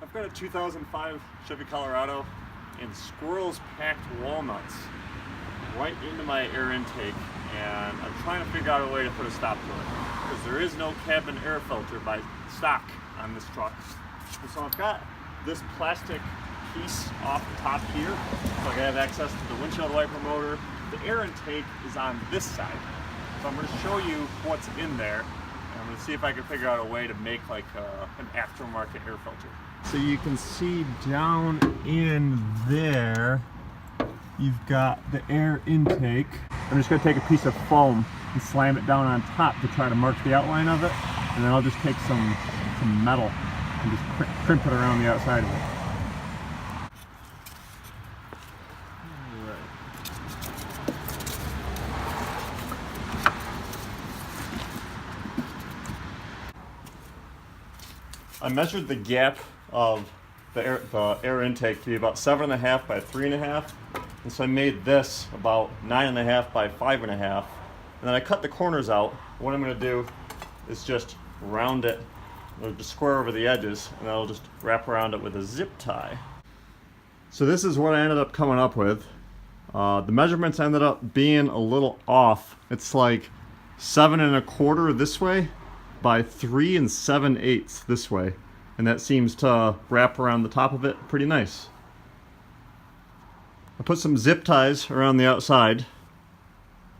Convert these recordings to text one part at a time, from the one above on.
I've got a 2005 Chevy Colorado and squirrels packed walnuts right into my air intake, and I'm trying to figure out a way to put a stop to it because there is no cabin air filter by stock on this truck. And so I've got this plastic piece off the top here so I can have access to the windshield wiper motor. The air intake is on this side, so I'm going to show you what's in there, and I'm going to see if I can figure out a way to make like an aftermarket air filter. So you can see down in there, you've got the air intake. I'm just going to take a piece of foam and slam it down on top to try to mark the outline of it, and then I'll just take some metal and just crimp it around the outside of it. I measured the gap of the air intake to be about 7.5 by 3.5, and so I made this about 9.5 by 5.5, and then I cut the corners out. What I'm going to do is just round it, or just square over the edges, and I'll just wrap around it with a zip tie. So this is what I ended up coming up with. The measurements ended up being a little off. It's like 7.25 this way by 3 7/8 this way, and that seems to wrap around the top of it pretty nice. I put some zip ties around the outside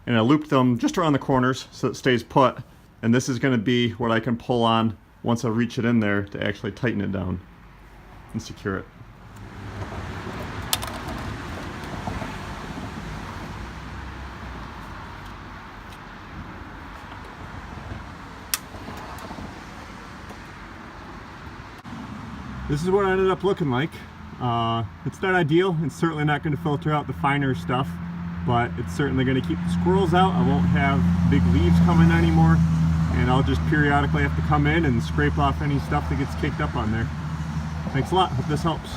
and I looped them just around the corners so it stays put, and this is going to be what I can pull on once I reach it in there to actually tighten it down and secure it. This is what it ended up looking like. It's not ideal. It's certainly not going to filter out the finer stuff, but it's certainly going to keep the squirrels out. I won't have big leaves coming anymore, and I'll just periodically have to come in and scrape off any stuff that gets kicked up on there. Thanks a lot. Hope this helps.